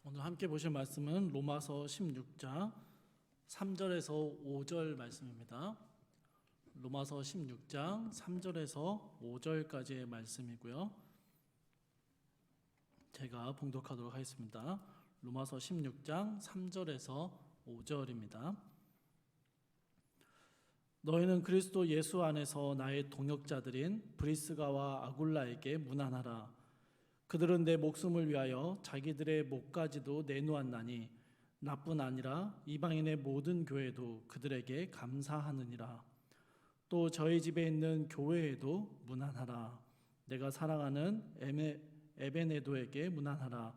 오늘 함께 보실 말씀은 로마서 16장 3절에서 5절 말씀입니다. 로마서 16장 3절에서 5절까지의 말씀이고요. 제가 봉독하도록 하겠습니다. 로마서 16장 3절에서 5절입니다. 너희는 그리스도 예수 안에서 나의 동역자들인 브리스가와 아굴라에게 문안하라. 그들은 내 목숨을 위하여 자기들의 목까지도 내놓았나니 나뿐 아니라 이방인의 모든 교회도 그들에게 감사하느니라. 또 저희 집에 있는 교회에도 문안하라. 내가 사랑하는 에베네도에게 문안하라.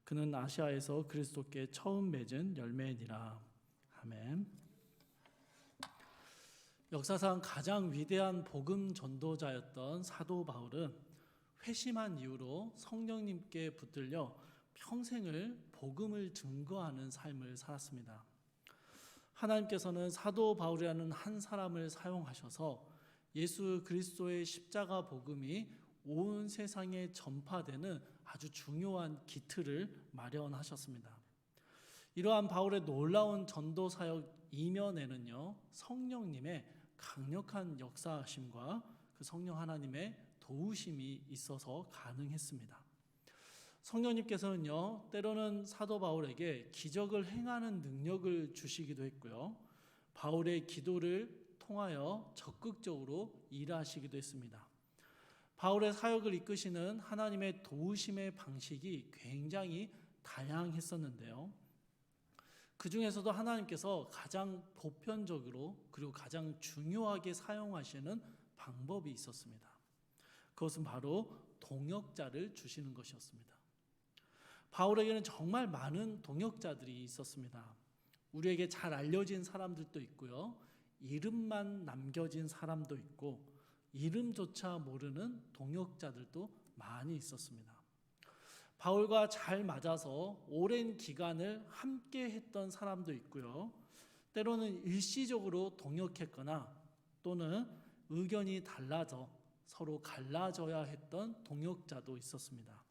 그는 아시아에서 그리스도께 처음 맺은 열매니라. 아멘. 역사상 가장 위대한 복음 전도자였던 사도 바울은 회심한 이후로 성령님께 붙들려 평생을 복음을 증거하는 삶을 살았습니다. 하나님께서는 사도 바울이라는 한 사람을 사용하셔서 예수 그리스도의 십자가 복음이 온 세상에 전파되는 아주 중요한 기틀을 마련하셨습니다. 이러한 바울의 놀라운 전도 사역 이면에는요, 성령님의 강력한 역사하심과 그 성령 하나님의 도우심이 있어서 가능했습니다. 성령님께서는요, 때로는 사도 바울에게 기적을 행하는 능력을 주시기도 했고요, 바울의 기도를 통하여 적극적으로 일하시기도 했습니다. 바울의 사역을 이끄시는 하나님의 도우심의 방식이 굉장히 다양했었는데요, 그 중에서도 하나님께서 가장 보편적으로 그리고 가장 중요하게 사용하시는 방법이 있었습니다. 그것은 바로 동역자를 주시는 것이었습니다. 바울에게는 정말 많은 동역자들이 있었습니다. 우리에게 잘 알려진 사람들도 있고요, 이름만 남겨진 사람도 있고, 이름조차 모르는 동역자들도 많이 있었습니다. 바울과 잘 맞아서 오랜 기간을 함께 했던 사람도 있고요, 때로는 일시적으로 동역했거나 또는 의견이 달라져 서로 갈라져야 했던 동역자도 있었습니다.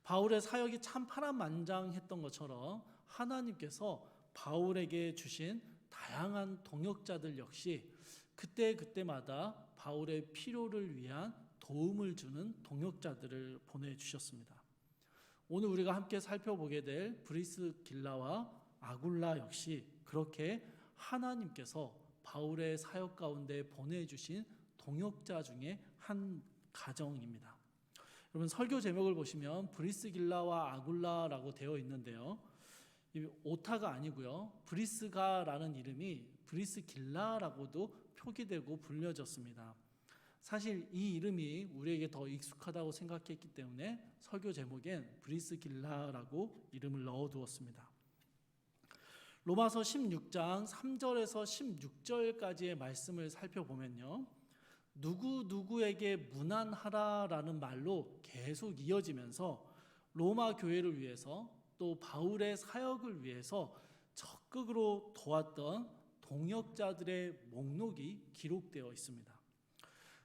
바울의 사역이 참 파란만장했던 것처럼 하나님께서 바울에게 주신 다양한 동역자들 역시 그때마다 바울의 필요를 위한 도움을 주는 동역자들을 보내주셨습니다. 오늘 우리가 함께 살펴보게 될 브리스길라와 아굴라 역시 그렇게 하나님께서 바울의 사역 가운데 보내주신 동역자 중에 한 가정입니다. 여러분, 설교 제목을 보시면 브리스길라와 아굴라라고 되어 있는데요, 이 오타가 아니고요, 브리스가라는 이름이 브리스길라라고도 표기되고 불려졌습니다. 사실 이 이름이 우리에게 더 익숙하다고 생각했기 때문에 설교 제목엔 브리스길라라고 이름을 넣어두었습니다. 로마서 16장 3절에서 16절까지의 말씀을 살펴보면요, 누구에게 문안하라라는 말로 계속 이어지면서 로마 교회를 위해서 또 바울의 사역을 위해서 적극으로 도왔던 동역자들의 목록이 기록되어 있습니다.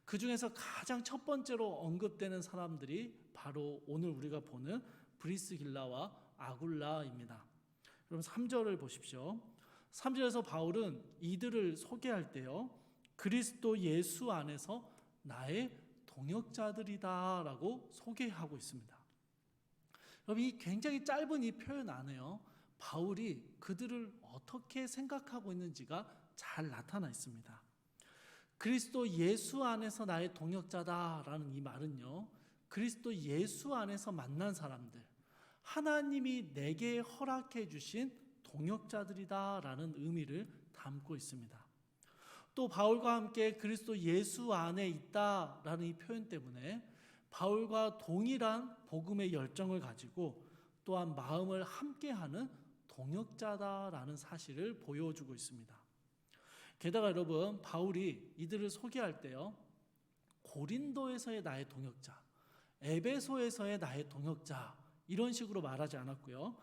그 중에서 가장 첫 번째로 언급되는 사람들이 바로 오늘 우리가 보는 브리스길라와 아굴라입니다. 그럼 3절을 보십시오. 3절에서 바울은 이들을 소개할 때요, 그리스도 예수 안에서 나의 동역자들이다 라고 소개하고 있습니다. 여러분, 이 굉장히 짧은 이 표현 안에요, 바울이 그들을 어떻게 생각하고 있는지가 잘 나타나 있습니다. 그리스도 예수 안에서 나의 동역자다라는 이 말은요, 그리스도 예수 안에서 만난 사람들, 하나님이 내게 허락해 주신 동역자들이다라는 의미를 담고 있습니다. 또 바울과 함께 그리스도 예수 안에 있다라는 이 표현 때문에 바울과 동일한 복음의 열정을 가지고 또한 마음을 함께하는 동역자다라는 사실을 보여주고 있습니다. 게다가 여러분, 바울이 이들을 소개할 때요, 고린도에서의 나의 동역자, 에베소에서의 나의 동역자 이런 식으로 말하지 않았고요,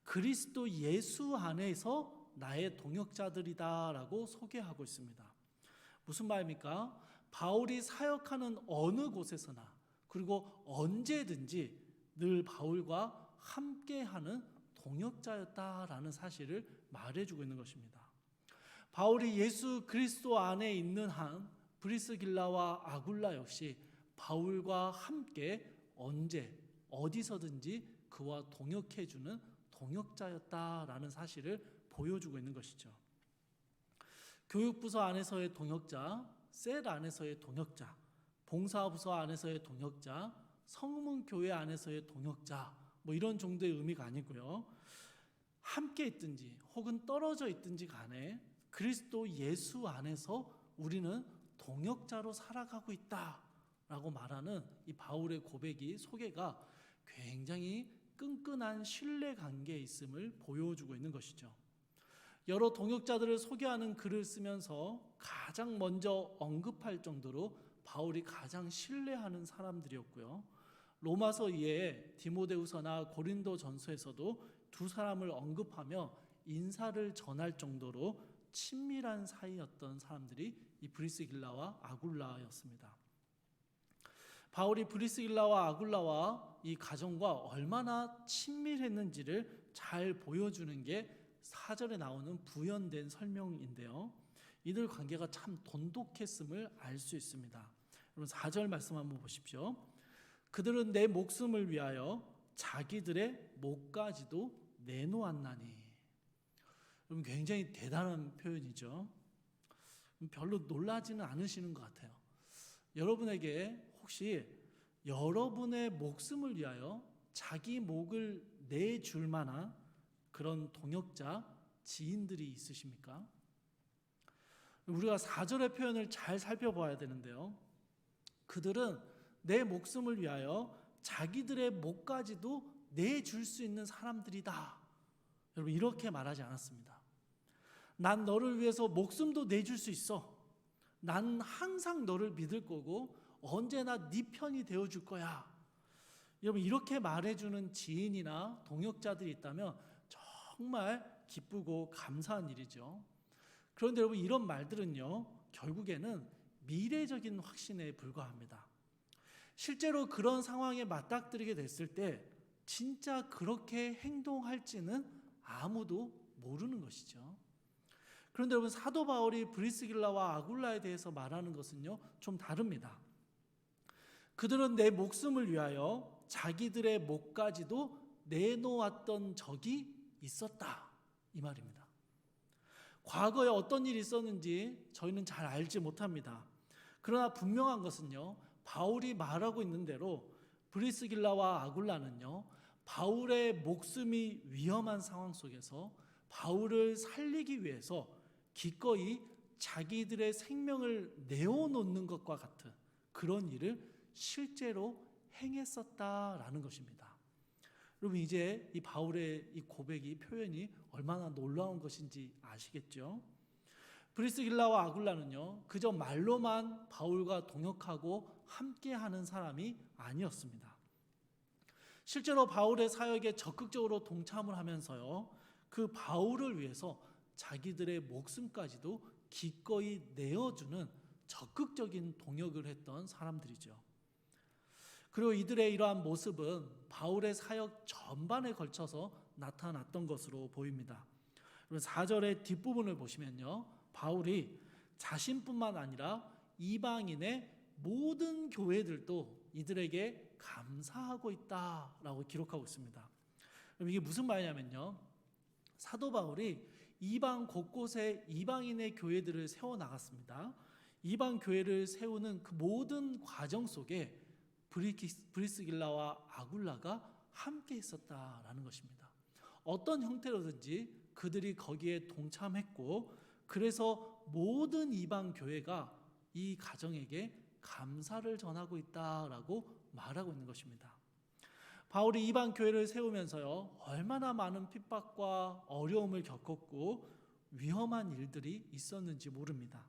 그리스도 예수 안에서 나의 동역자들이다라고 소개하고 있습니다. 무슨 말입니까? 바울이 사역하는 어느 곳에서나 그리고 언제든지 늘 바울과 함께하는 동역자였다라는 사실을 말해주고 있는 것입니다. 바울이 예수 그리스도 안에 있는 한 브리스길라와 아굴라 역시 바울과 함께 언제 어디서든지 그와 동역해주는 동역자였다라는 사실을 보여주고 있는 것이죠. 교육부서 안에서의 동역자, 셀 안에서의 동역자, 봉사부서 안에서의 동역자, 성문교회 안에서의 동역자, 이런 정도의 의미가 아니고요. 함께 있든지 혹은 떨어져 있든지 간에 그리스도 예수 안에서 우리는 동역자로 살아가고 있다라고 말하는 이 바울의 고백이 소개가 굉장히 끈끈한 신뢰 관계에 있음을 보여주고 있는 것이죠. 여러 동역자들을 소개하는 글을 쓰면서 가장 먼저 언급할 정도로 바울이 가장 신뢰하는 사람들이었고요. 로마서 이외에 디모데후서나 고린도전서에서도 두 사람을 언급하며 인사를 전할 정도로 친밀한 사이였던 사람들이 이 브리스길라와 아굴라였습니다. 바울이 브리스길라와 아굴라와 이 가정과 얼마나 친밀했는지를 잘 보여주는 게 4절에 나오는 부연된 설명인데요. 이들 관계가 참 돈독했음을 알 수 있습니다. 여러분 4절 말씀 한번 보십시오. 그들은 내 목숨을 위하여 자기들의 목까지도 내놓았나니. 여러분 굉장히 대단한 표현이죠. 별로 놀라지는 않으시는 것 같아요. 여러분에게 혹시 여러분의 목숨을 위하여 자기 목을 내줄 만한 그런 동역자, 지인들이 있으십니까? 우리가 4절의 표현을 잘 살펴봐야 되는데요. 그들은 내 목숨을 위하여 자기들의 목까지도 내줄 수 있는 사람들이다. 여러분 이렇게 말하지 않았습니다. 난 너를 위해서 목숨도 내줄 수 있어. 난 항상 너를 믿을 거고 언제나 네 편이 되어줄 거야. 여러분 이렇게 말해주는 지인이나 동역자들이 있다면 정말 기쁘고 감사한 일이죠. 그런데 여러분 이런 말들은요 결국에는 미래적인 확신에 불과합니다. 실제로 그런 상황에 맞닥뜨리게 됐을 때 진짜 그렇게 행동할지는 아무도 모르는 것이죠. 그런데 여러분 사도 바울이 브리스길라와 아굴라에 대해서 말하는 것은요 좀 다릅니다. 그들은 내 목숨을 위하여 자기들의 목까지도 내놓았던 적이 있었다 이 말입니다. 과거에 어떤 일이 있었는지 저희는 잘 알지 못합니다. 그러나 분명한 것은요 바울이 말하고 있는 대로 브리스길라와 아굴라는요 바울의 목숨이 위험한 상황 속에서 바울을 살리기 위해서 기꺼이 자기들의 생명을 내어놓는 것과 같은 그런 일을 실제로 행했었다라는 것입니다. 여러분 이제 이 바울의 이 고백이 표현이 얼마나 놀라운 것인지 아시겠죠? 브리스길라와 아굴라는요 그저 말로만 바울과 동역하고 함께하는 사람이 아니었습니다. 실제로 바울의 사역에 적극적으로 동참을 하면서요 그 바울을 위해서 자기들의 목숨까지도 기꺼이 내어주는 적극적인 동역을 했던 사람들이죠. 그리고 이들의 이러한 모습은 바울의 사역 전반에 걸쳐서 나타났던 것으로 보입니다. 4절의 뒷부분을 보시면요 바울이 자신뿐만 아니라 이방인의 모든 교회들도 이들에게 감사하고 있다라고 기록하고 있습니다. 이게 무슨 말이냐면요 사도 바울이 이방 곳곳에 이방인의 교회들을 세워나갔습니다. 이방 교회를 세우는 그 모든 과정 속에 브리스길라와 아굴라가 함께 있었다라는 것입니다. 어떤 형태로든지 그들이 거기에 동참했고 그래서 모든 이방 교회가 이 가정에게 감사를 전하고 있다라고 말하고 있는 것입니다. 바울이 이방 교회를 세우면서요 얼마나 많은 핍박과 어려움을 겪었고 위험한 일들이 있었는지 모릅니다.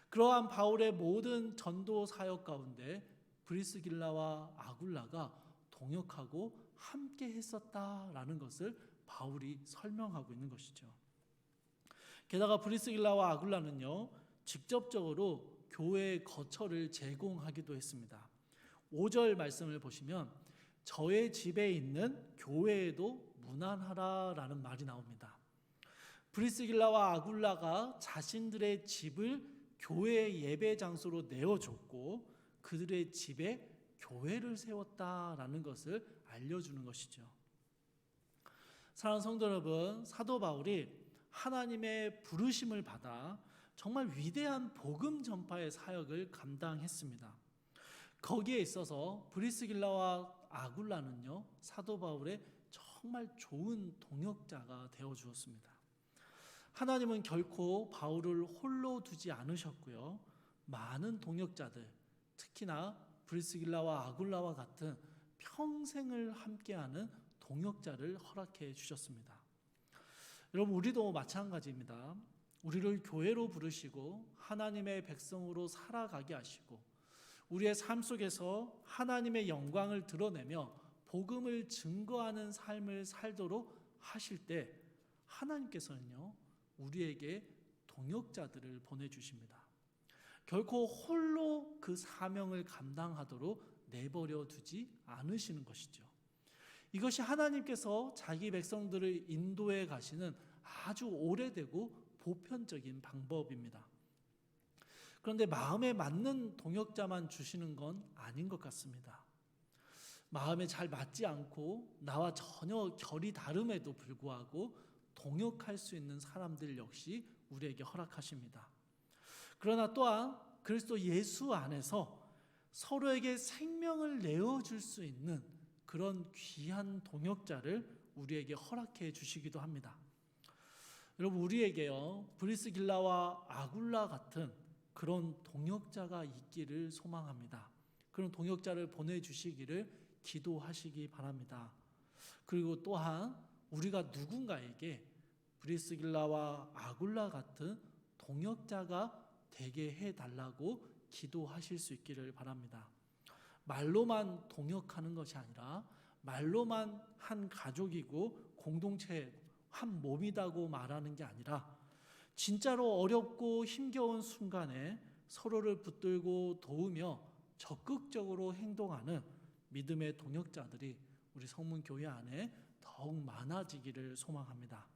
그러한 바울의 모든 전도 사역 가운데 브리스길라와 아굴라가 동역하고 함께 했었다라는 것을 바울이 설명하고 있는 것이죠. 게다가 브리스길라와 아굴라는요 직접적으로 교회의 거처를 제공하기도 했습니다. 5절 말씀을 보시면 저의 집에 있는 교회에도 문안하라라는 말이 나옵니다. 브리스길라와 아굴라가 자신들의 집을 교회의 예배 장소로 내어줬고 그들의 집에 교회를 세웠다라는 것을 알려주는 것이죠. 사랑하는 성도 여러분, 사도 바울이 하나님의 부르심을 받아 정말 위대한 복음 전파의 사역을 감당했습니다. 거기에 있어서 브리스길라와 아굴라는요, 사도 바울의 정말 좋은 동역자가 되어 주었습니다. 하나님은 결코 바울을 홀로 두지 않으셨고요. 많은 동역자들, 특히나 브리스길라와 아굴라와 같은 평생을 함께하는 동역자를 허락해 주셨습니다. 여러분, 우리도 마찬가지입니다. 우리를 교회로 부르시고 하나님의 백성으로 살아가게 하시고 우리의 삶 속에서 하나님의 영광을 드러내며 복음을 증거하는 삶을 살도록 하실 때 하나님께서는요, 우리에게 동역자들을 보내주십니다. 결코 홀로 그 사명을 감당하도록 내버려 두지 않으시는 것이죠. 이것이 하나님께서 자기 백성들을 인도해 가시는 아주 오래되고 보편적인 방법입니다. 그런데 마음에 맞는 동역자만 주시는 건 아닌 것 같습니다. 마음에 잘 맞지 않고 나와 전혀 결이 다름에도 불구하고 동역할 수 있는 사람들 역시 우리에게 허락하십니다. 그러나 또한 그리스도 예수 안에서 서로에게 생명을 내어줄 수 있는 그런 귀한 동역자를 우리에게 허락해 주시기도 합니다. 여러분, 우리에게요, 브리스길라와 아굴라 같은 그런 동역자가 있기를 소망합니다. 그런 동역자를 보내주시기를 기도하시기 바랍니다. 그리고 또한 우리가 누군가에게 브리스길라와 아굴라 같은 동역자가 되게 해달라고 기도하실 수 있기를 바랍니다. 말로만 동역하는 것이 아니라 말로만 한 가족이고 공동체 한 몸이다고 말하는 게 아니라 진짜로 어렵고 힘겨운 순간에 서로를 붙들고 도우며 적극적으로 행동하는 믿음의 동역자들이 우리 성문교회 안에 더욱 많아지기를 소망합니다.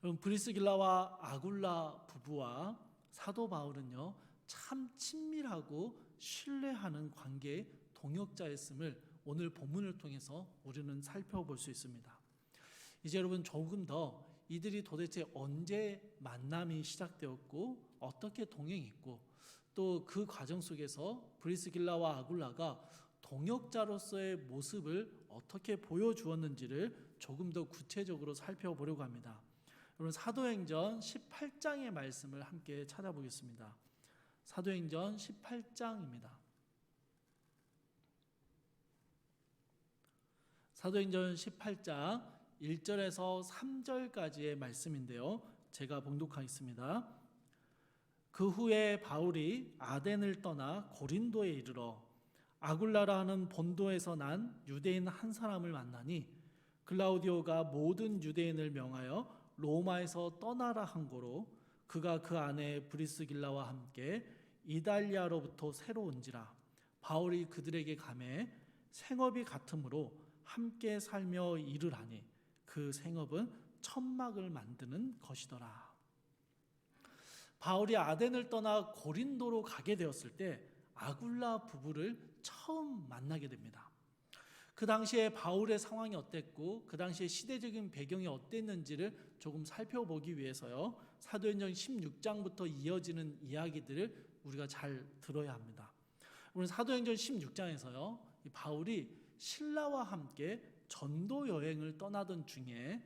여러분, 브리스길라와 아굴라 부부와 사도 바울은요, 참 친밀하고 신뢰하는 관계의 동역자였음을 오늘 본문을 통해서 우리는 살펴볼 수 있습니다. 이제 여러분, 조금 더 이들이 도대체 언제 만남이 시작되었고 어떻게 동행했고 또 그 과정 속에서 브리스길라와 아굴라가 동역자로서의 모습을 어떻게 보여주었는지를 조금 더 구체적으로 살펴보려고 합니다. 여러분, 사도행전 18장의 말씀을 함께 찾아보겠습니다. 사도행전 18장입니다. 사도행전 18장 1절에서 3절까지의 말씀인데요, 제가 봉독하겠습니다. 그 후에 바울이 아덴을 떠나 고린도에 이르러 아굴라라 하는 본도에서 난 유대인 한 사람을 만나니 글라우디오가 모든 유대인을 명하여 로마에서 떠나라 한 고로 그가 그 아내 브리스길라와 함께 이달리아로부터 새로 온지라. 바울이 그들에게 가매 생업이 같으므로 함께 살며 일을 하니 그 생업은 천막을 만드는 것이더라. 바울이 아덴을 떠나 고린도로 가게 되었을 때 아굴라 부부를 처음 만나게 됩니다. 그 당시에 바울의 상황이 어땠고 그 당시에 시대적인 배경이 어땠는지를 조금 살펴보기 위해서요, 사도행전 16장부터 이어지는 이야기들을 우리가 잘 들어야 합니다. 오늘 사도행전 16장에서요, 바울이 신라와 함께 전도 여행을 떠나던 중에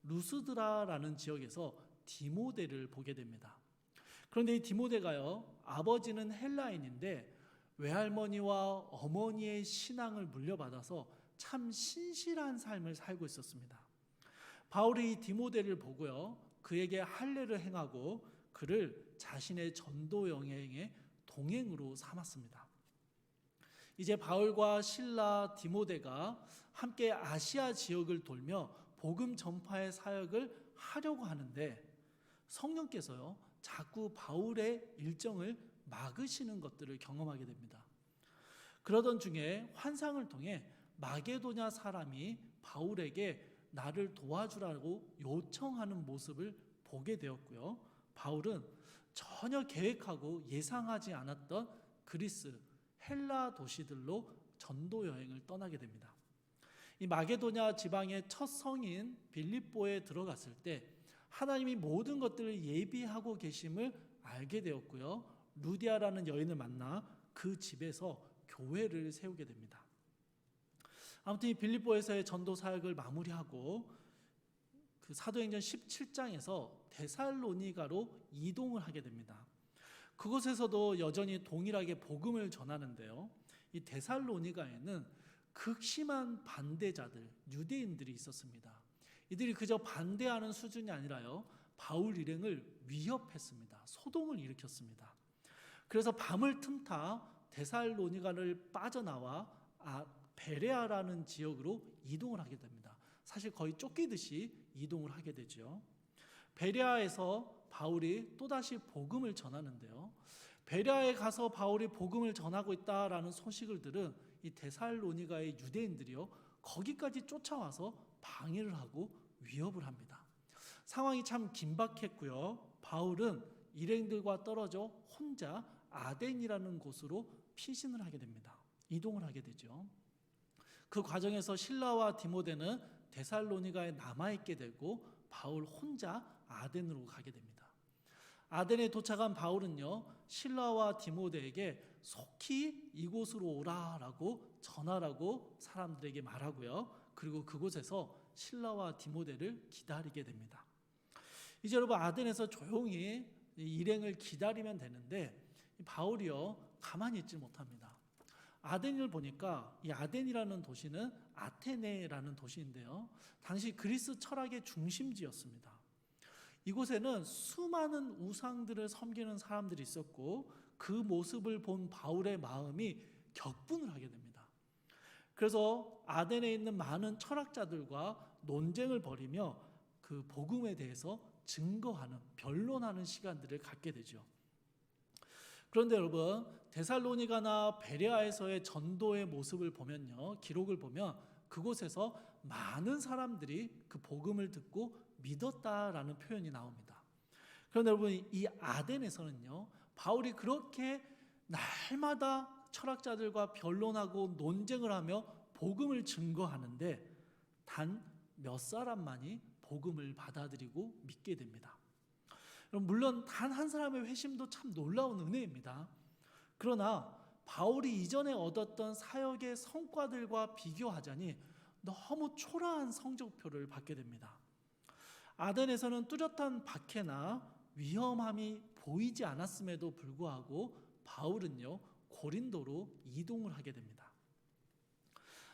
루스드라라는 지역에서 디모데를 보게 됩니다. 그런데 이 디모데가요, 아버지는 헬라인인데 외할머니와 어머니의 신앙을 물려받아서 참 신실한 삶을 살고 있었습니다. 바울이 이 디모데를 보고요, 그에게 할례를 행하고 그를 자신의 전도 여행의 동행으로 삼았습니다. 이제 바울과 실라, 디모데가 함께 아시아 지역을 돌며 복음 전파의 사역을 하려고 하는데 성령께서요, 자꾸 바울의 일정을 막으시는 것들을 경험하게 됩니다. 그러던 중에 환상을 통해 마게도냐 사람이 바울에게 나를 도와주라고 요청하는 모습을 보게 되었고요. 바울은 전혀 계획하고 예상하지 않았던 그리스, 헬라 도시들로 전도 여행을 떠나게 됩니다. 이 마게도냐 지방의 첫 성인 빌립보에 들어갔을 때 하나님이 모든 것들을 예비하고 계심을 알게 되었고요. 루디아라는 여인을 만나 그 집에서 교회를 세우게 됩니다. 아무튼 이 빌립보에서의 전도 사역을 마무리하고 그 사도행전 17장에서 데살로니가로 이동을 하게 됩니다. 그곳에서도 여전히 동일하게 복음을 전하는데요. 이 데살로니가에는 극심한 반대자들, 유대인들이 있었습니다. 이들이 그저 반대하는 수준이 아니라요, 바울 일행을 위협했습니다. 소동을 일으켰습니다. 그래서 밤을 틈타 데살로니가를 빠져나와 베레아라는 지역으로 이동을 하게 됩니다. 사실 거의 쫓기듯이 이동을 하게 되죠. 베레아에서 바울이 또다시 복음을 전하는데요. 베레아에 가서 바울이 복음을 전하고 있다라는 소식을 들은 이 데살로니가의 유대인들이요, 거기까지 쫓아와서 방해를 하고 위협을 합니다. 상황이 참 긴박했고요. 바울은 일행들과 떨어져 혼자 아덴이라는 곳으로 피신을 하게 됩니다. 이동을 하게 되죠. 그 과정에서 실라와 디모데는 데살로니가에 남아있게 되고 바울 혼자 아덴으로 가게 됩니다. 아덴에 도착한 바울은요, 실라와 디모데에게 속히 이곳으로 오라라고 전하라고 사람들에게 말하고요. 그리고 그곳에서 실라와 디모데를 기다리게 됩니다. 이제 여러분, 아덴에서 조용히 일행을 기다리면 되는데 바울이요, 가만히 있지 못합니다. 아덴을 보니까 이 아덴이라는 도시는 아테네라는 도시인데요, 당시 그리스 철학의 중심지였습니다. 이곳에는 수많은 우상들을 섬기는 사람들이 있었고 그 모습을 본 바울의 마음이 격분을 하게 됩니다. 그래서 아덴에 있는 많은 철학자들과 논쟁을 벌이며 그 복음에 대해서 증거하는, 변론하는 시간들을 갖게 되죠. 그런데 여러분, 데살로니가나 베레아에서의 전도의 모습을 보면요, 기록을 보면 그곳에서 많은 사람들이 그 복음을 듣고 믿었다라는 표현이 나옵니다. 그런데 여러분, 이 아덴에서는요, 바울이 그렇게 날마다 철학자들과 변론하고 논쟁을 하며 복음을 증거하는데 단 몇 사람만이 복음을 받아들이고 믿게 됩니다. 물론 단 한 사람의 회심도 참 놀라운 은혜입니다. 그러나 바울이 이전에 얻었던 사역의 성과들과 비교하자니 너무 초라한 성적표를 받게 됩니다. 아덴에서는 뚜렷한 박해나 위험함이 보이지 않았음에도 불구하고 바울은요, 고린도로 이동을 하게 됩니다.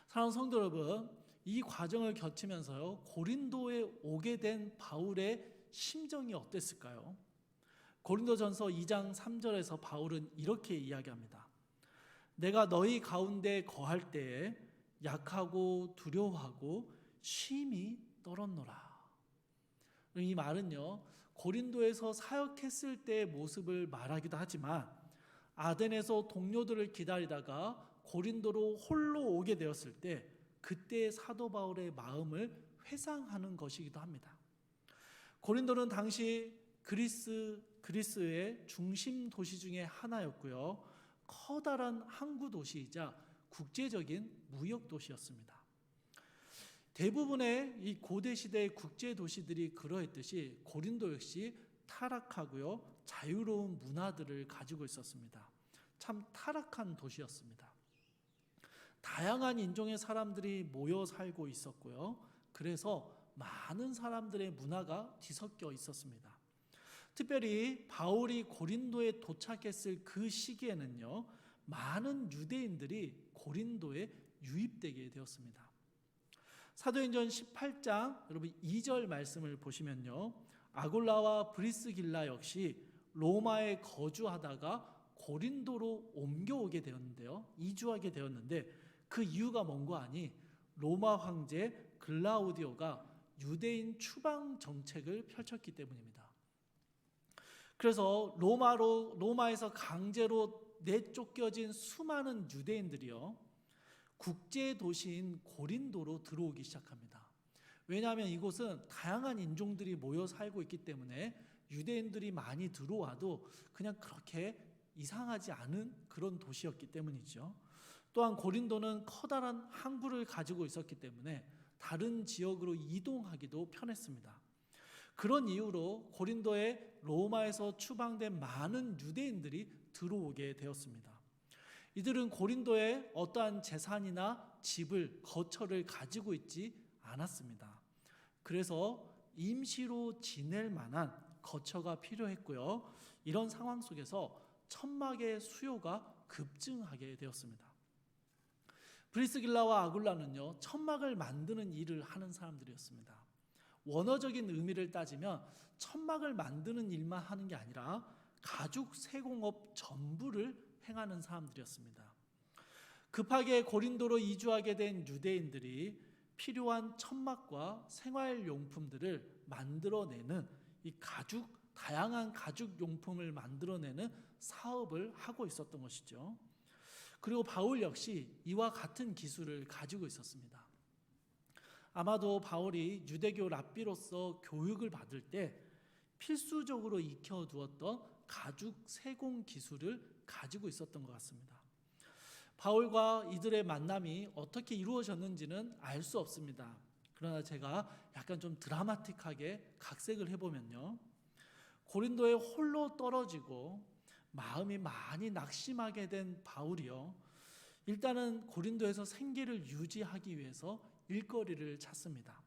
사랑하는 성도 여러분, 이 과정을 거치면서요, 고린도에 오게 된 바울의 심정이 어땠을까요? 고린도전서 2장 3절에서 바울은 이렇게 이야기합니다. 내가 너희 가운데 거할 때에 약하고 두려워하고 쉼이 떨었노라. 이 말은요, 고린도에서 사역했을 때의 모습을 말하기도 하지만 아덴에서 동료들을 기다리다가 고린도로 홀로 오게 되었을 때 그때 사도 바울의 마음을 회상하는 것이기도 합니다. 고린도는 당시 그리스의 중심 도시 중에 하나였고요, 커다란 항구 도시이자 국제적인 무역 도시였습니다. 대부분의 이 고대 시대의 국제 도시들이 그러했듯이 고린도 역시 타락하고요, 자유로운 문화들을 가지고 있었습니다. 참 타락한 도시였습니다. 다양한 인종의 사람들이 모여 살고 있었고요, 그래서 많은 사람들의 문화가 뒤섞여 있었습니다. 특별히 바울이 고린도에 도착했을 그 시기에는요, 많은 유대인들이 고린도에 유입되게 되었습니다. 사도행전 18장 여러분 2절 말씀을 보시면요, 아골라와 브리스길라 역시 로마에 거주하다가 고린도로 옮겨오게 되었는데요, 이주하게 되었는데 그 이유가 뭔가 하니 로마 황제 글라우디오가 유대인 추방 정책을 펼쳤기 때문입니다. 그래서 로마에서 강제로 내쫓겨진 수많은 유대인들이요, 국제 도시인 고린도로 들어오기 시작합니다. 왜냐하면 이곳은 다양한 인종들이 모여 살고 있기 때문에 유대인들이 많이 들어와도 그냥 그렇게 이상하지 않은 그런 도시였기 때문이죠. 또한 고린도는 커다란 항구를 가지고 있었기 때문에 다른 지역으로 이동하기도 편했습니다. 그런 이유로 고린도에 로마에서 추방된 많은 유대인들이 들어오게 되었습니다. 이들은 고린도에 어떠한 재산이나 집을, 거처를 가지고 있지 않았습니다. 그래서 임시로 지낼 만한 거처가 필요했고요. 이런 상황 속에서 천막의 수요가 급증하게 되었습니다. 브리스길라와 아굴라는요, 천막을 만드는 일을 하는 사람들이었습니다. 원어적인 의미를 따지면 천막을 만드는 일만 하는 게 아니라 가죽 세공업 전부를 행하는 사람들이었습니다. 급하게 고린도로 이주하게 된 유대인들이 필요한 천막과 생활용품들을 만들어내는 이 다양한 가죽용품을 만들어내는 사업을 하고 있었던 것이죠. 그리고 바울 역시 이와 같은 기술을 가지고 있었습니다. 아마도 바울이 유대교 랍비로서 교육을 받을 때 필수적으로 익혀두었던 가죽 세공 기술을 가지고 있었던 것 같습니다. 바울과 이들의 만남이 어떻게 이루어졌는지는 알 수 없습니다. 그러나 제가 약간 좀 드라마틱하게 각색을 해보면요, 고린도에 홀로 떨어지고 마음이 많이 낙심하게 된 바울이요, 일단은 고린도에서 생계를 유지하기 위해서 일거리를 찾습니다.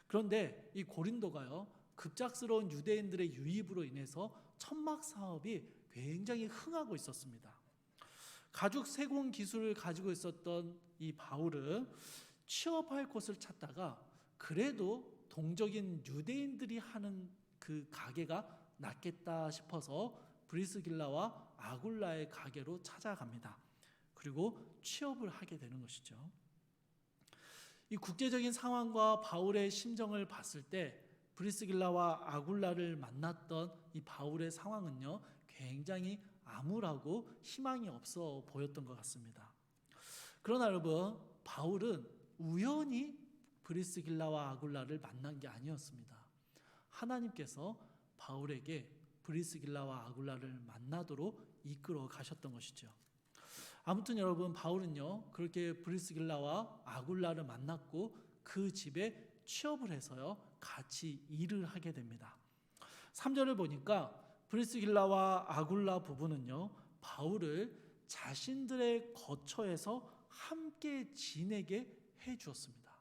그런데 이 고린도가요, 급작스러운 유대인들의 유입으로 인해서 천막 사업이 굉장히 흥하고 있었습니다. 가죽 세공 기술을 가지고 있었던 이 바울은 취업할 곳을 찾다가 그래도 동적인 유대인들이 하는 그 가게가 낫겠다 싶어서 브리스길라와 아굴라의 가게로 찾아갑니다. 그리고 취업을 하게 되는 것이죠. 이 국제적인 상황과 바울의 심정을 봤을 때 브리스길라와 아굴라를 만났던 이 바울의 상황은요, 굉장히 암울하고 희망이 없어 보였던 것 같습니다. 그러나 여러분, 바울은 우연히 브리스길라와 아굴라를 만난 게 아니었습니다. 하나님께서 바울에게 브리스길라와 아굴라를 만나도록 이끌어 가셨던 것이죠. 아무튼 여러분, 바울은요, 그렇게 브리스길라와 아굴라를 만났고 그 집에 취업을 해서요, 같이 일을 하게 됩니다. 3절을 보니까 브리스길라와 아굴라 부부는요, 바울을 자신들의 거처에서 함께 지내게 해 주었습니다.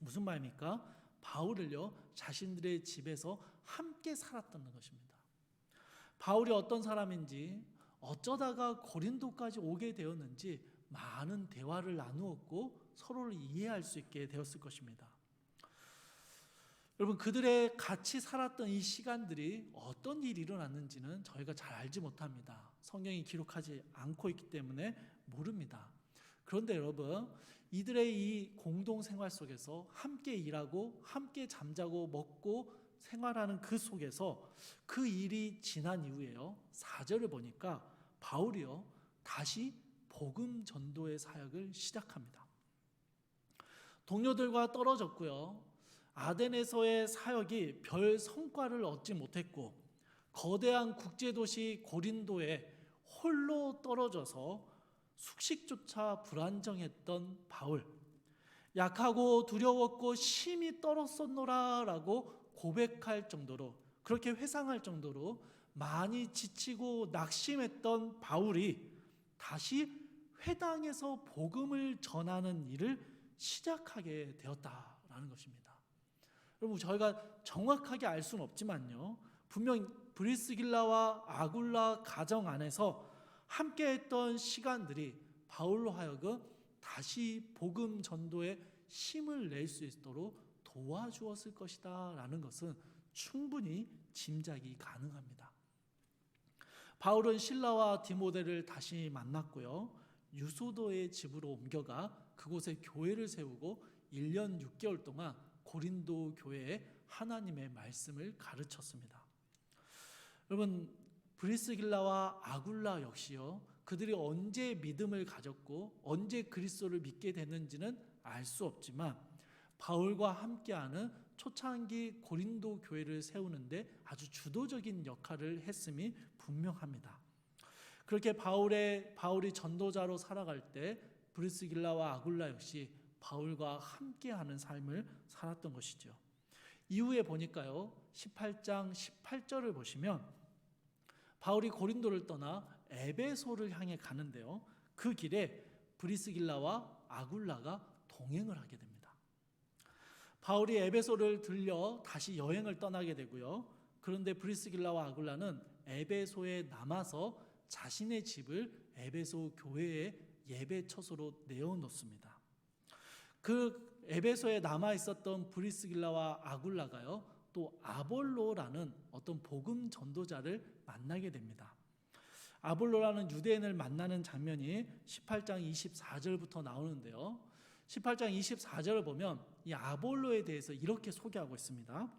무슨 말입니까? 바울을요, 자신들의 집에서 함께 살았다는 것입니다. 바울이 어떤 사람인지, 어쩌다가 고린도까지 오게 되었는지 많은 대화를 나누었고 서로를 이해할 수 있게 되었을 것입니다. 여러분, 그들의 같이 살았던 이 시간들이 어떤 일이 일어났는지는 저희가 잘 알지 못합니다. 성경이 기록하지 않고 있기 때문에 모릅니다. 그런데 여러분, 이들의 이 공동생활 속에서 함께 일하고 함께 잠자고 먹고 생활하는 그 속에서 그 일이 지난 이후에요, 4절을 보니까 바울이요, 다시 복음 전도의 사역을 시작합니다. 동료들과 떨어졌고요, 아덴에서의 사역이 별 성과를 얻지 못했고 거대한 국제도시 고린도에 홀로 떨어져서 숙식조차 불안정했던 바울, 약하고 두려웠고 심히 떨었었노라 라고 고백할 정도로, 그렇게 회상할 정도로 많이 지치고 낙심했던 바울이 다시 회당에서 복음을 전하는 일을 시작하게 되었다라는 것입니다. 여러분, 저희가 정확하게 알 수는 없지만요, 분명 브리스길라와 아굴라 가정 안에서 함께했던 시간들이 바울로 하여금 다시 복음 전도에 힘을 낼 수 있도록 도와주었을 것이다 라는 것은 충분히 짐작이 가능합니다. 바울은 실라와 디모데를 다시 만났고요, 유소도의 집으로 옮겨가 그곳에 교회를 세우고 1년 6개월 동안 고린도 교회에 하나님의 말씀을 가르쳤습니다. 여러분, 브리스길라와 아굴라 역시요, 그들이 언제 믿음을 가졌고 언제 그리스도를 믿게 됐는지는 알 수 없지만 바울과 함께하는 초창기 고린도 교회를 세우는데 아주 주도적인 역할을 했음이 분명합니다. 그렇게 바울이 전도자로 살아갈 때 브리스길라와 아굴라 역시 바울과 함께하는 삶을 살았던 것이죠. 이후에 보니까요, 18장 18절을 보시면 바울이 고린도를 떠나 에베소를 향해 가는데요, 그 길에 브리스길라와 아굴라가 동행을 하게 됩니다. 바울이 에베소를 들려 다시 여행을 떠나게 되고요. 그런데 브리스길라와 아굴라는 에베소에 남아서 자신의 집을 에베소 교회의 예배 처소로 내어놓습니다. 그 에베소에 남아 있었던 브리스길라와 아굴라가요, 또 아볼로라는 어떤 복음 전도자를 만나게 됩니다. 아볼로라는 유대인을 만나는 장면이 18장 24절부터 나오는데요. 18장 24절을 보면 이 아볼로에 대해서 이렇게 소개하고 있습니다.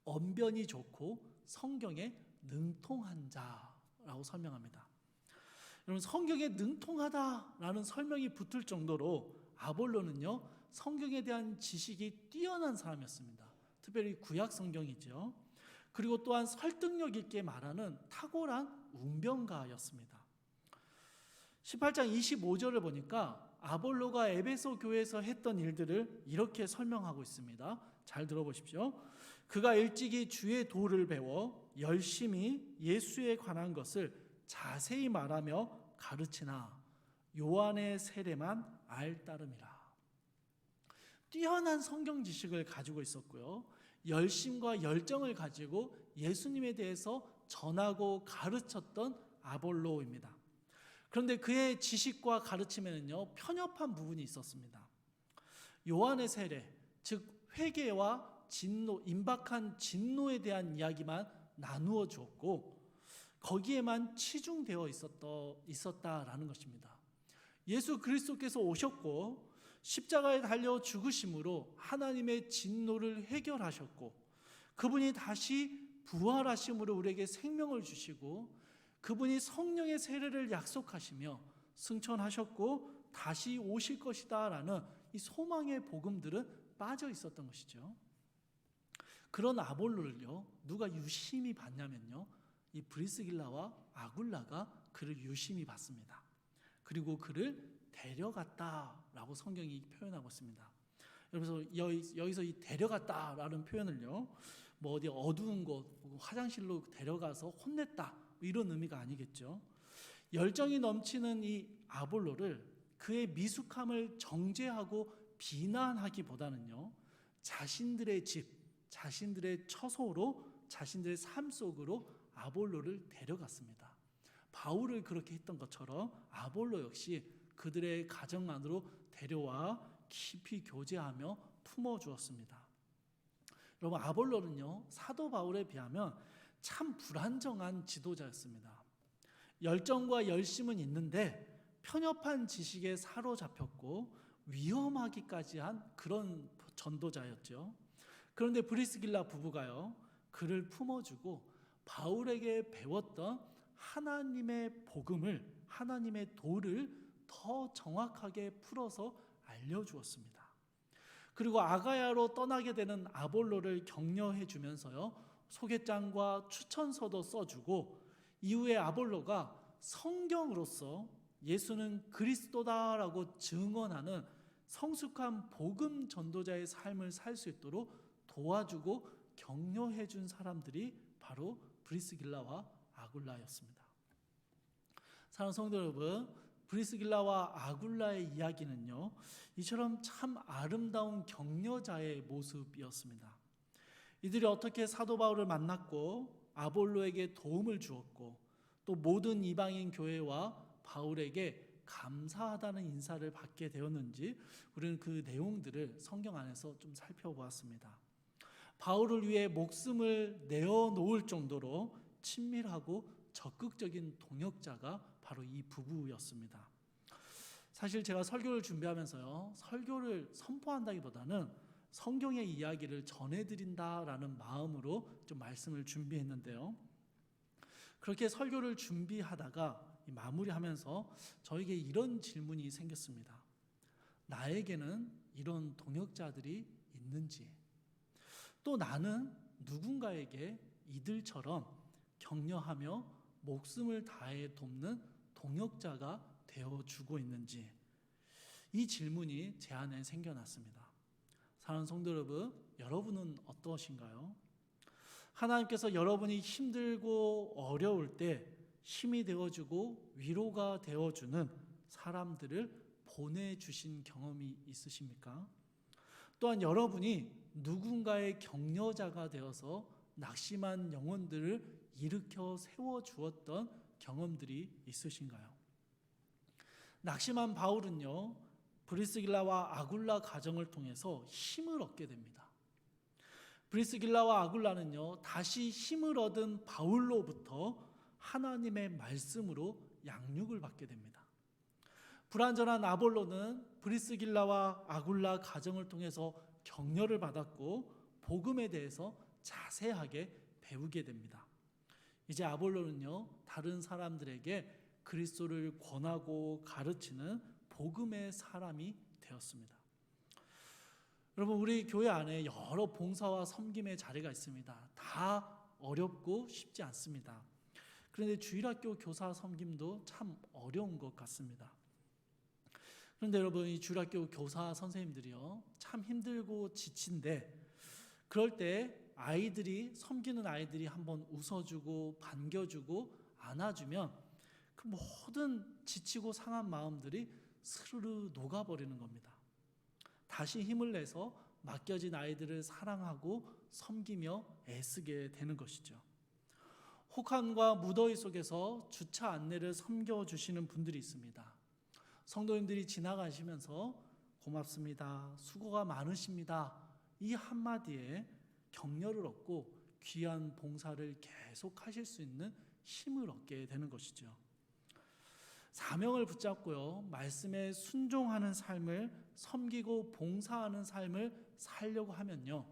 언변이 좋고 성경에 능통한 자라고 설명합니다. 여러분, 성경에 능통하다라는 설명이 붙을 정도로 아볼로는요, 성경에 대한 지식이 뛰어난 사람이었습니다. 특별히 구약 성경이죠. 그리고 또한 설득력 있게 말하는 탁월한 운변가였습니다. 18장 25절을 보니까 아볼로가 에베소 교회에서 했던 일들을 이렇게 설명하고 있습니다. 잘 들어보십시오. 그가 일찍이 주의 도를 배워 열심히 예수에 관한 것을 자세히 말하며 가르치나 요한의 세례만 알따름이라. 뛰어난 성경 지식을 가지고 있었고요, 열심과 열정을 가지고 예수님에 대해서 전하고 가르쳤던 아볼로입니다. 그런데 그의 지식과 가르침에는요, 편협한 부분이 있었습니다. 요한의 세례, 즉 회개와 진노, 임박한 진노에 대한 이야기만 나누어 주었고 거기에만 치중되어 있었다라는 것입니다. 예수 그리스도께서 오셨고 십자가에 달려 죽으심으로 하나님의 진노를 해결하셨고 그분이 다시 부활하심으로 우리에게 생명을 주시고 그분이 성령의 세례를 약속하시며 승천하셨고 다시 오실 것이다 라는 이 소망의 복음들은 빠져 있었던 것이죠. 그런 아볼로를요, 누가 유심히 봤냐면요, 이 브리스길라와 아굴라가 그를 유심히 봤습니다. 그리고 그를 데려갔다라고 성경이 표현하고 있습니다. 그래서 여기서 이 데려갔다라는 표현을요, 뭐 어디 어두운 곳, 화장실로 데려가서 혼냈다 이런 의미가 아니겠죠. 열정이 넘치는 이 아볼로를 그의 미숙함을 정죄하고 비난하기보다는요, 자신들의 집, 자신들의 처소로, 자신들의 삶 속으로 아볼로를 데려갔습니다. 바울을 그렇게 했던 것처럼 아볼로 역시 그들의 가정 안으로 데려와 깊이 교제하며 품어주었습니다. 여러분, 아볼로는요, 사도 바울에 비하면 참 불안정한 지도자였습니다. 열정과 열심은 있는데 편협한 지식에 사로잡혔고 위험하기까지 한 그런 전도자였죠. 그런데 브리스길라 부부가요, 그를 품어주고 바울에게 배웠던 하나님의 복음을, 하나님의 도를 더 정확하게 풀어서 알려주었습니다. 그리고 아가야로 떠나게 되는 아볼로를 격려해 주면서요, 소개장과 추천서도 써주고 이후에 아볼로가 성경으로서 예수는 그리스도다라고 증언하는 성숙한 복음 전도자의 삶을 살 수 있도록 도와주고 격려해 준 사람들이 바로 브리스길라와 아굴라였습니다. 사랑하는 성도 여러분, 브리스길라와 아굴라의 이야기는요, 이처럼 참 아름다운 격려자의 모습이었습니다. 이들이 어떻게 사도 바울을 만났고 아볼로에게 도움을 주었고 또 모든 이방인 교회와 바울에게 감사하다는 인사를 받게 되었는지 우리는 그 내용들을 성경 안에서 좀 살펴보았습니다. 바울을 위해 목숨을 내어놓을 정도로 친밀하고 적극적인 동역자가 바로 이 부부였습니다. 사실 제가 설교를 준비하면서요, 설교를 선포한다기보다는 성경의 이야기를 전해드린다라는 마음으로 좀 말씀을 준비했는데요, 그렇게 설교를 준비하다가 마무리하면서 저에게 이런 질문이 생겼습니다. 나에게는 이런 동역자들이 있는지, 또 나는 누군가에게 이들처럼 격려하며 목숨을 다해 돕는 동역자가 되어주고 있는지, 이 질문이 제 안에 생겨났습니다. 사랑하는 성도 여러분, 여러분은 어떠신가요? 하나님께서 여러분이 힘들고 어려울 때 힘이 되어주고 위로가 되어주는 사람들을 보내주신 경험이 있으십니까? 또한 여러분이 누군가의 격려자가 되어서 낙심한 영혼들을 일으켜 세워주었던 경험들이 있으신가요? 낙심한 바울은요, 브리스길라와 아굴라 가정을 통해서 힘을 얻게 됩니다. 브리스길라와 아굴라는요, 다시 힘을 얻은 바울로부터 하나님의 말씀으로 양육을 받게 됩니다. 불완전한 아볼로는 브리스길라와 아굴라 가정을 통해서 격려를 받았고 복음에 대해서 자세하게 배우게 됩니다. 이제 아볼로는요, 다른 사람들에게 그리스도를 권하고 가르치는 복음의 사람이 되었습니다. 여러분, 우리 교회 안에 여러 봉사와 섬김의 자리가 있습니다. 다 어렵고 쉽지 않습니다. 그런데 주일학교 교사 섬김도 참 어려운 것 같습니다. 그런데 여러분, 이 주일학교 교사 선생님들이요, 참 힘들고 지친데, 그럴 때 섬기는 아이들이 한번 웃어주고 반겨주고 안아주면 그 모든 지치고 상한 마음들이 스르르 녹아버리는 겁니다. 다시 힘을 내서 맡겨진 아이들을 사랑하고 섬기며 애쓰게 되는 것이죠. 혹한과 무더위 속에서 주차 안내를 섬겨주시는 분들이 있습니다. 성도님들이 지나가시면서 고맙습니다, 수고가 많으십니다, 이 한마디에 격려를 얻고 귀한 봉사를 계속하실 수 있는 힘을 얻게 되는 것이죠. 사명을 붙잡고요, 말씀에 순종하는 삶을, 섬기고 봉사하는 삶을 살려고 하면요,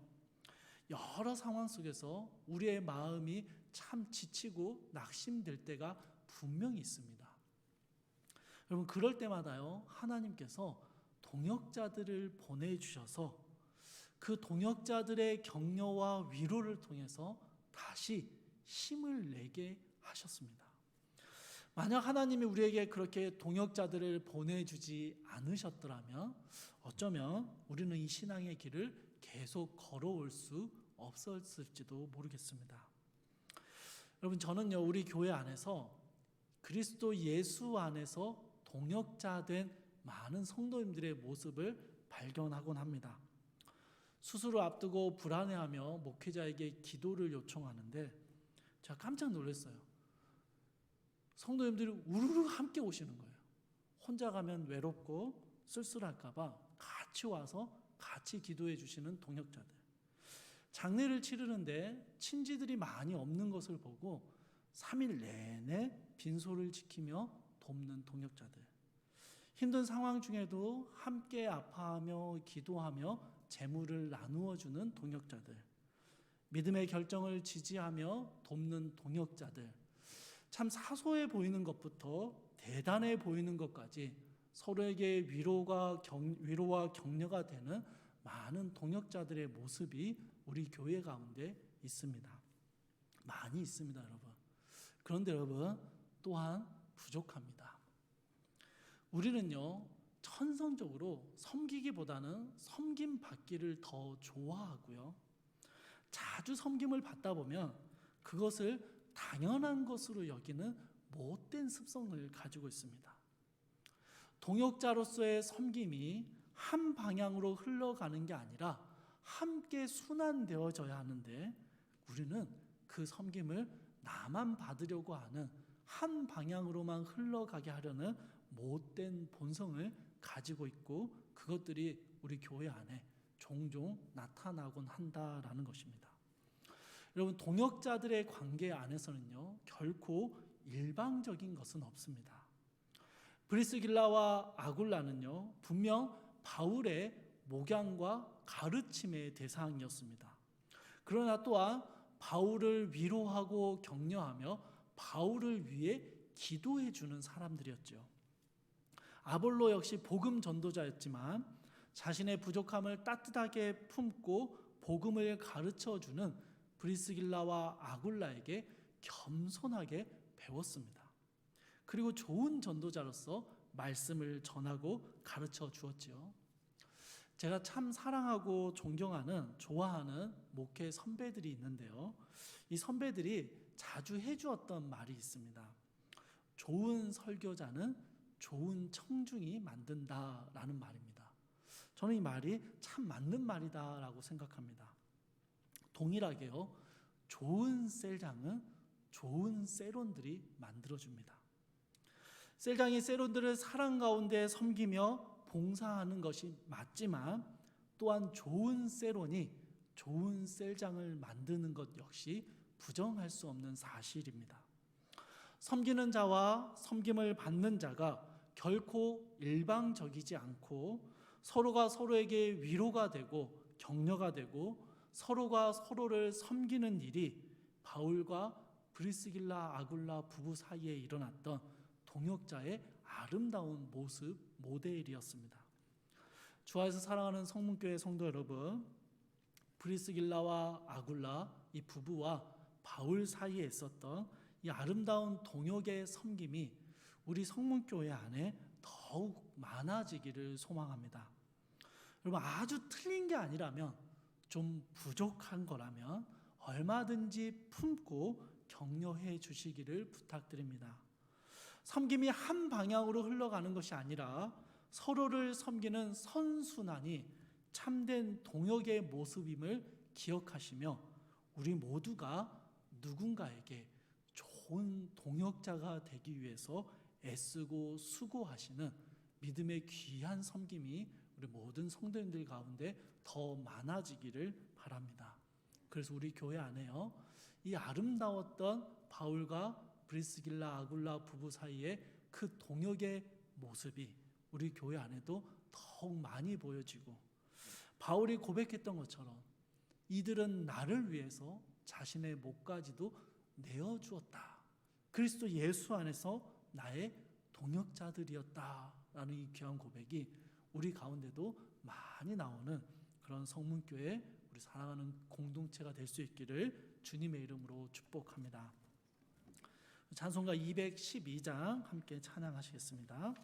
여러 상황 속에서 우리의 마음이 참 지치고 낙심될 때가 분명히 있습니다. 여러분, 그럴 때마다요, 하나님께서 동역자들을 보내주셔서 그 동역자들의 격려와 위로를 통해서 다시 힘을 내게 하셨습니다. 만약 하나님이 우리에게 그렇게 동역자들을 보내주지 않으셨더라면 어쩌면 우리는 이 신앙의 길을 계속 걸어올 수 없었을지도 모르겠습니다. 여러분, 저는요, 우리 교회 안에서 그리스도 예수 안에서 동역자된 많은 성도님들의 모습을 발견하곤 합니다. 수술을 앞두고 불안해하며 목회자에게 기도를 요청하는데 제가 깜짝 놀랐어요. 성도님들이 우르르 함께 오시는 거예요. 혼자 가면 외롭고 쓸쓸할까 봐 같이 와서 같이 기도해 주시는 동역자들. 장례를 치르는데 친지들이 많이 없는 것을 보고 3일 내내 빈소를 지키며 돕는 동역자들. 힘든 상황 중에도 함께 아파하며 기도하며 재물을 나누어 주는 동역자들. 믿음의 결정을 지지하며 돕는 동역자들. 참 사소해 보이는 것부터 대단해 보이는 것까지 서로에게 위로와 격려가 되는 많은 동역자들의 모습이 우리 교회 가운데 있습니다. 많이 있습니다, 여러분. 그런데 여러분, 또한 부족합니다. 우리는요, 천성적으로 섬기기보다는 섬김 받기를 더 좋아하고요, 자주 섬김을 받다 보면 그것을 당연한 것으로 여기는 못된 습성을 가지고 있습니다. 동역자로서의 섬김이 한 방향으로 흘러가는 게 아니라 함께 순환되어져야 하는데 우리는 그 섬김을 나만 받으려고 하는 한 방향으로만 흘러가게 하려는 못된 본성을 가지고 있고 그것들이 우리 교회 안에 종종 나타나곤 한다라는 것입니다. 여러분, 동역자들의 관계 안에서는요, 결코 일방적인 것은 없습니다. 브리스길라와 아굴라는요, 분명 바울의 목양과 가르침의 대상이었습니다. 그러나 또한 바울을 위로하고 격려하며 바울을 위해 기도해 주는 사람들이었죠. 아볼로 역시 복음 전도자였지만 자신의 부족함을 따뜻하게 품고 복음을 가르쳐 주는 브리스길라와 아굴라에게 겸손하게 배웠습니다. 그리고 좋은 전도자로서 말씀을 전하고 가르쳐 주었지요. 제가 참 사랑하고 존경하는, 좋아하는 목회 선배들이 있는데요. 이 선배들이 자주 해주었던 말이 있습니다. 좋은 설교자는 좋은 청중이 만든다라는 말입니다. 저는 이 말이 참 맞는 말이다라고 생각합니다. 동일하게요, 좋은 셀장은 좋은 세론들이 만들어줍니다. 셀장이 세론들을 사랑 가운데 섬기며 봉사하는 것이 맞지만 또한 좋은 세론이 좋은 셀장을 만드는 것 역시 부정할 수 없는 사실입니다. 섬기는 자와 섬김을 받는 자가 결코 일방적이지 않고 서로가 서로에게 위로가 되고 격려가 되고 서로가 서로를 섬기는 일이 바울과 브리스길라 아굴라 부부 사이에 일어났던 동역자의 아름다운 모습, 모델이었습니다. 주 안에서 사랑하는 성문교회 성도 여러분, 브리스길라와 아굴라 이 부부와 바울 사이에 있었던 이 아름다운 동역의 섬김이 우리 성문교회 안에 더욱 많아지기를 소망합니다. 여러분, 아주 틀린 게 아니라면, 좀 부족한 거라면 얼마든지 품고 격려해 주시기를 부탁드립니다. 섬김이 한 방향으로 흘러가는 것이 아니라 서로를 섬기는 선순환이 참된 동역의 모습임을 기억하시며 우리 모두가 누군가에게 좋은 동역자가 되기 위해서 애쓰고 수고하시는 믿음의 귀한 섬김이 우리 모든 성도님들 가운데 더 많아지기를 바랍니다. 그래서 우리 교회 안에요, 이 아름다웠던 바울과 브리스길라 아굴라 부부 사이의 그 동역의 모습이 우리 교회 안에도 더욱 많이 보여지고, 바울이 고백했던 것처럼 이들은 나를 위해서 자신의 목까지도 내어주었다. 그리스도 예수 안에서 나의 동역자들이었다라는 이 귀한 고백이 우리 가운데도 많이 나오는 그런 성문교회, 우리 사랑하는 공동체가 될 수 있기를 주님의 이름으로 축복합니다. 찬송가 212장 함께 찬양하시겠습니다.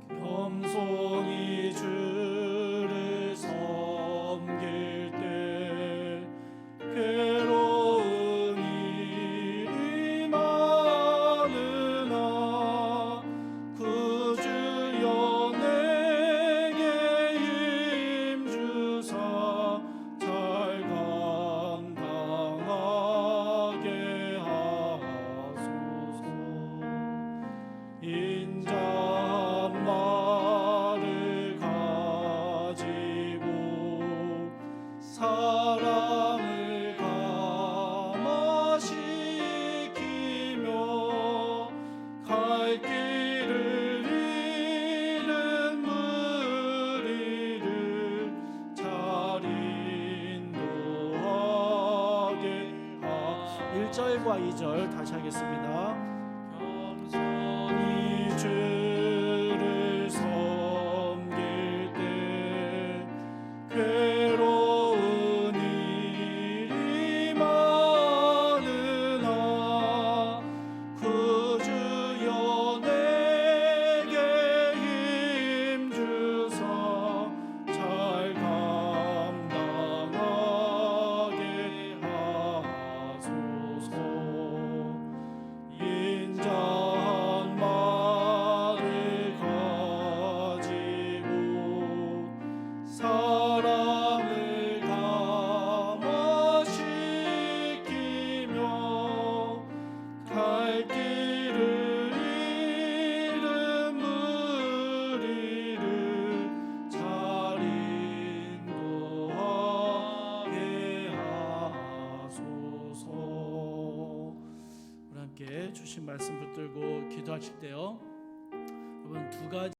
겸손히 주를 섬길 때 괴로운 일이 많으나 그 주여 내게 힘주사 잘 감당하게 하소서. 인자말을 가지고 사랑을 감화시키며 갈 길을 잃은 무리를 잘 인도하게 하소서. 1절과 2절 다시 하겠습니다. 겸손히 주를 섬길 때 괴로운 일이 많으나 그 주여 내게 힘주사 잘 감당하게 하소서. 주신 말씀 붙들고 기도하실 때요, 여러분 두 가지